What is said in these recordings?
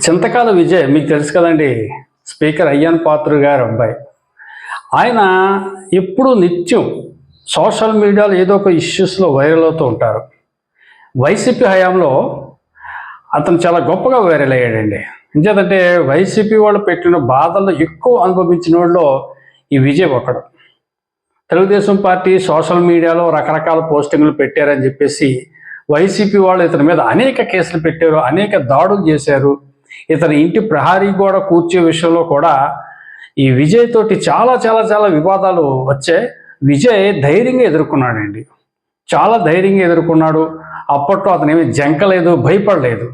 చింతకాల విజయ్ మీకు తెలుసు కదండి. స్పీకర్ అయ్యన్ పాత్ర గారి అబ్బాయి. ఆయన ఎప్పుడు నిత్యం సోషల్ మీడియాలో ఏదో ఒక ఇష్యూస్లో వైరల్ అవుతూ ఉంటారు. వైసీపీ హయాంలో అతను చాలా గొప్పగా వైరల్ అయ్యాడండి. ఎందుకంటే వైసీపీ వాళ్ళు పెట్టిన బాధల్లో ఎక్కువ అనుభవించిన వాళ్ళు ఈ విజయ్ ఒకడు. తెలుగుదేశం పార్టీ సోషల్ మీడియాలో రకరకాల పోస్టింగ్లు పెట్టారని చెప్పేసి వైసీపీ వాళ్ళు ఇతని మీద అనేక కేసులు పెట్టారు, అనేక దాడులు చేశారు. ఇతని ఇంటి ప్రహారీ గోడ కూర్చే విషయంలో కూడా ఈ విజయ్ తోటి చాలా చాలా చాలా వివాదాలు వచ్చాయి. విజయ్ ధైర్యంగా ఎదుర్కొన్నాడండి, చాలా ధైర్యంగా ఎదుర్కొన్నాడు. అప్పట్లో అతనేమి జంకలేదు, భయపడలేదు.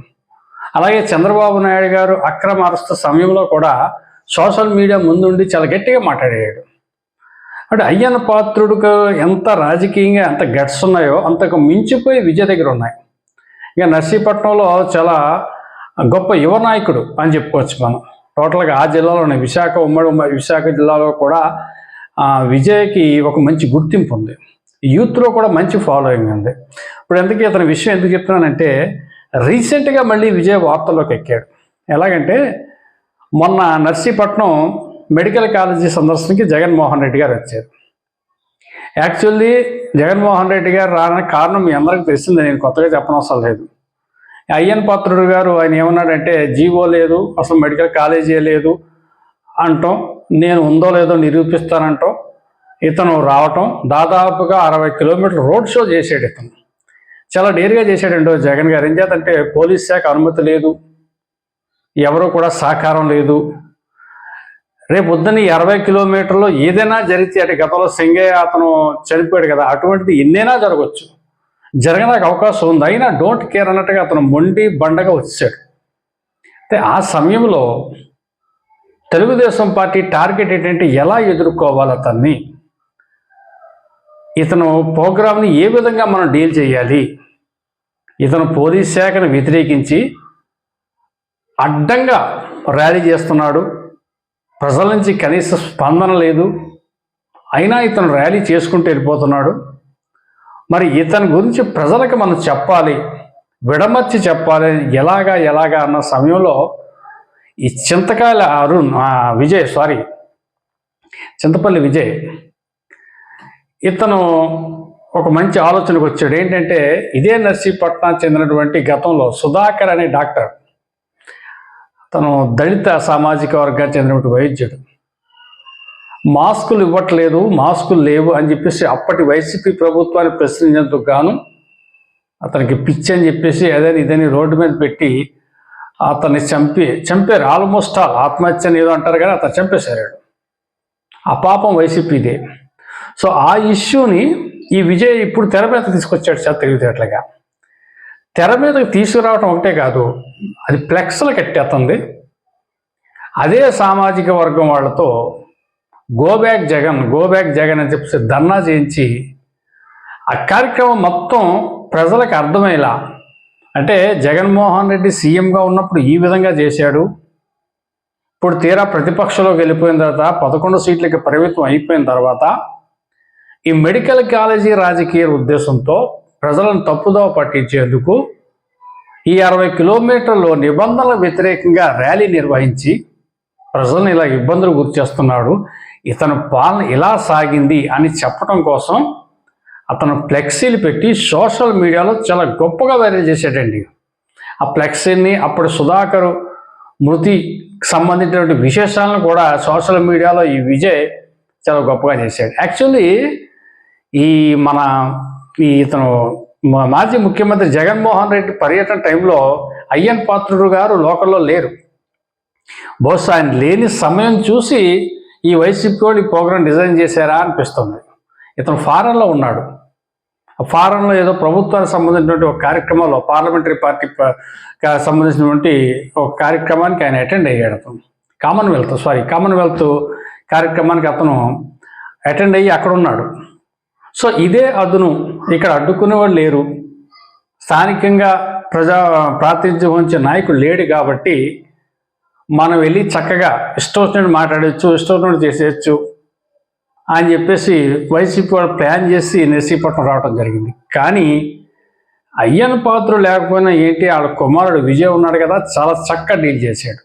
అలాగే చంద్రబాబు నాయుడు గారు అక్రమ అరెస్టు సమయంలో కూడా సోషల్ మీడియా ముందుండి చాలా గట్టిగా మాట్లాడాడు. అంటే అయ్యన్న పాత్రుడికి ఎంత రాజకీయంగా ఎంత గట్స్ ఉన్నాయో అంతకు మించిపోయి విజయ్ దగ్గర ఉన్నాయి. ఇక నర్సీపట్నంలో చాలా గొప్ప యువ నాయకుడు అని చెప్పుకోవచ్చు మనం. టోటల్గా ఆ జిల్లాలోనే ఉమ్మడి విశాఖ జిల్లాలో కూడా విజయ్కి ఒక మంచి గుర్తింపు ఉంది. యూత్లో కూడా మంచి ఫాలోయింగ్ ఉంది. ఇప్పుడు ఇతని విషయం ఎందుకు చెప్తున్నానంటే, రీసెంట్గా మళ్ళీ విజయ్ వార్తల్లోకి ఎక్కాడు. ఎలాగంటే మొన్న నర్సీపట్నం మెడికల్ కాలేజీ సందర్శనకి జగన్మోహన్ రెడ్డి గారు వచ్చారు. యాక్చువల్లీ జగన్మోహన్ రెడ్డి గారు రావడానికి కారణం మీ అందరికీ తెలిసిందే, నేను కొత్తగా చెప్పనవసరం లేదు. అయ్యన్ పాత్రుడు గారు ఆయన ఏమన్నాడంటే, జీవో లేదు, అసలు మెడికల్ కాలేజీ లేదు అంటాం, నేను ఉందో లేదో నిరూపిస్తానంటాం. ఇతను రావటం దాదాపుగా 60 కిలోమీటర్లు రోడ్ షో చేసాడు. ఇతను చాలా డేర్గా చేశాడండి జగన్ గారు. ఏం చేతంటే పోలీస్ శాఖ అనుమతి లేదు, ఎవరూ కూడా సహకారం లేదు. రేపు పొద్దున్న 60 కిలోమీటర్లో ఏదైనా జరిగితే, అంటే గతంలో సింగయ్య అతను చనిపోయాడు కదా, అటువంటిది ఎన్నైనా జరగవచ్చు, జరగడానికి అవకాశం ఉంది. అయినా డోంట్ కేర్ అన్నట్టుగా అతను మొండి బండగా వచ్చాడు. అయితే ఆ సమయంలో తెలుగుదేశం పార్టీ టార్గెట్ ఏంటంటే ఎలా ఎదుర్కోవాలి అతన్ని, ఇతను ప్రోగ్రామ్ని ఏ విధంగా మనం డీల్ చేయాలి. ఇతను పోలీస్ శాఖను వ్యతిరేకించి అడ్డంగా ర్యాలీ చేస్తున్నాడు, ప్రజల నుంచి కనీస స్పందన లేదు, అయినా ఇతను ర్యాలీ చేసుకుంటూ వెళ్ళిపోతున్నాడు. మరి ఇతని గురించి ప్రజలకు మనం చెప్పాలి, విడమర్చి చెప్పాలి, ఎలాగా అన్న సమయంలో ఈ చింతపల్లి విజయ్ ఇతను ఒక మంచి ఆలోచనకు వచ్చాడు. ఏంటంటే ఇదే నర్సీపట్నానికి చెందినటువంటి గతంలో సుధాకర్ అనే డాక్టర్, తను దళిత సామాజిక వర్గానికి చెందినటువంటి వైద్యుడు, మాస్కులు ఇవ్వట్లేదు, మాస్కులు లేవు అని చెప్పేసి అప్పటి వైసీపీ ప్రభుత్వాన్ని ప్రశ్నించేందుకు గాను అతనికి పిచ్చి అని చెప్పేసి ఇదని రోడ్డు మీద పెట్టి అతన్ని చంపారు. ఆల్మోస్ట్ ఆత్మహత్య అని ఏదో అంటారు కానీ అతను చంపేశారు. ఆ పాపం వైసీపీదే. సో ఆ ఇష్యూని ఈ విజయ్ ఇప్పుడు తెర మీద తీసుకొచ్చాడు. సార్ తెలివితేటలుగా తెర మీదకి తీసుకురావటం ఒకటే కాదు, అది ఫ్లెక్స్లు కట్టేస్తుంది. అదే సామాజిక వర్గం వాళ్ళతో గో బ్యాక్ జగన్ అని చెప్పేసి ధర్నా చేయించి ఆ కార్యక్రమం మొత్తం ప్రజలకు అర్థమయ్యేలా, అంటే జగన్మోహన్ రెడ్డి సీఎంగా ఉన్నప్పుడు ఈ విధంగా చేశాడు, ఇప్పుడు తీరా ప్రతిపక్షంలోకి వెళ్ళిపోయిన తర్వాత 11 సీట్లకి పరిమితం అయిపోయిన తర్వాత ఈ మెడికల్ కాలేజీ రాజకీయ ఉద్దేశంతో ప్రజలను తప్పుదోవ పట్టించేందుకు ఈ 60 కిలోమీటర్లు నిబంధనలకు వ్యతిరేకంగా ర్యాలీ నిర్వహించి ప్రజలను ఇలా ఇబ్బందులు గురి చేస్తున్నాడు, ఇతను పాలన ఇలా సాగింది అని చెప్పడం కోసం అతను ఫ్లెక్సీలు పెట్టి సోషల్ మీడియాలో చాలా గొప్పగా వైరల్ చేశాడండి. ఆ ఫ్లెక్సీని అప్పుడు సుధాకర్ మృతికి సంబంధించినటువంటి విశేషాలను కూడా సోషల్ మీడియాలో ఈ విజయ్ చాలా గొప్పగా చేశాడు. యాక్చువల్లీ ఇతను మాజీ ముఖ్యమంత్రి జగన్మోహన్ రెడ్డి పర్యటన టైంలో అయ్యన్ పాత్రుడు గారు లోకల్లో లేరు. బహుశా ఆయన లేని సమయం చూసి ఈ వైసీపీ వాళ్ళు ఈ ప్రోగ్రాం డిజైన్ చేశారా అనిపిస్తుంది. ఇతను ఫారెన్లో ఉన్నాడు. ఫారెన్లో ఏదో ప్రభుత్వానికి సంబంధించినటువంటి ఒక కార్యక్రమంలో, పార్లమెంటరీ పార్టీకి సంబంధించినటువంటి ఒక కార్యక్రమానికి ఆయన అటెండ్ అయ్యాడు. అతను కామన్వెల్త్ కార్యక్రమానికి అతను అటెండ్ అయ్యి అక్కడ ఉన్నాడు. సో ఇదే అదును, ఇక్కడ అడ్డుకునే వాళ్ళు లేరు, స్థానికంగా ప్రాతినిధ్యం వహించే నాయకుడు లేడు కాబట్టి మనం వెళ్ళి చక్కగా ఇష్టం వచ్చినట్టు మాట్లాడచ్చు, ఇష్టం వచ్చినట్టు చేసేయచ్చు అని చెప్పేసి వైసీపీ వాళ్ళు ప్లాన్ చేసి నర్సీపట్నం రావడం జరిగింది. కానీ అయ్యన్ పాత్ర లేకపోయినా ఏంటి, వాళ్ళ కుమారుడు విజయ్ ఉన్నాడు కదా, చాలా చక్కగా డీల్ చేశాడు.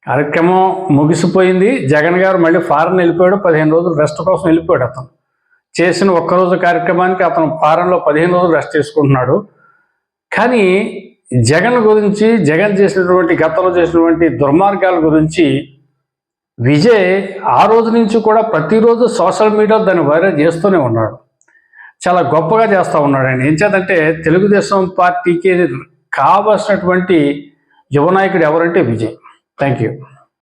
కార్యక్రమం ముగిసిపోయింది. జగన్ గారు మళ్ళీ ఫారెన్ వెళ్ళిపోయాడు. 15 రోజులు రెస్ట్ కోసం వెళ్ళిపోయాడు. అతను చేసిన ఒక్కరోజు కార్యక్రమానికి అతను ఫారెన్లో 15 రోజులు రెస్ట్ చేసుకుంటున్నాడు. కానీ జగన్ గురించి, జగన్ చేసినటువంటి గతంలో చేసినటువంటి దుర్మార్గాల గురించి విజయ్ ఆ రోజు నుంచి కూడా ప్రతిరోజు సోషల్ మీడియాలో దాన్ని వైరల్ చేస్తూనే ఉన్నాడు. చాలా గొప్పగా చేస్తూ ఉన్నాడు ఆయన. ఏం చేద్దంటే తెలుగుదేశం పార్టీకి కావలసినటువంటి యువ నాయకుడు ఎవరంటే విజయ్. Thank you.